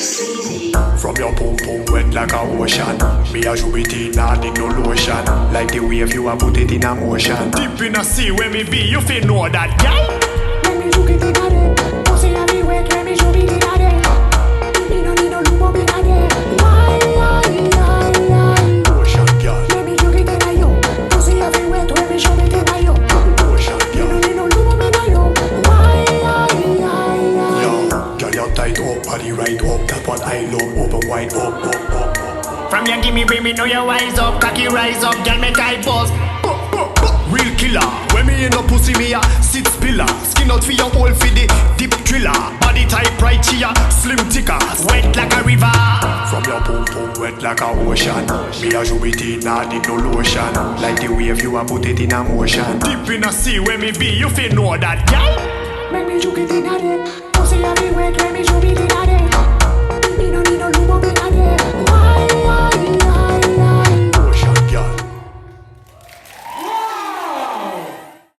From your pum pum wet like a ocean. Me a show it in, nah need no lotion. Like the wave you a put it in a motion. Deep in a sea where me be, you feel know that, girl. Let me show it in a day. Pussy a be wet, let me show it in a day. Me no need no loop up in a day. Why? Ocean girl. Let me show it in a yo. Pussy a be wet, let me show it in a yo. Ocean girl. Me no need no loop up in a yo. Why? Yo, girl you tight up, body right up. That one I love, open wide up. From you give me brain, me know you wise up. Cocky rise up, girl make I buzz. Real killer, when me in a pussy me a six pillar. Skin out for your hole for the deep thriller. Body type right here, slim thicker. Wet like a river. From your pum pum wet like a ocean. Me a show it in, nah need no lotion. Like the wave you a put it in a motion. Deep in a sea where me be, you feel know that, girl. Make me show it in a day. Pussy a be wet, let me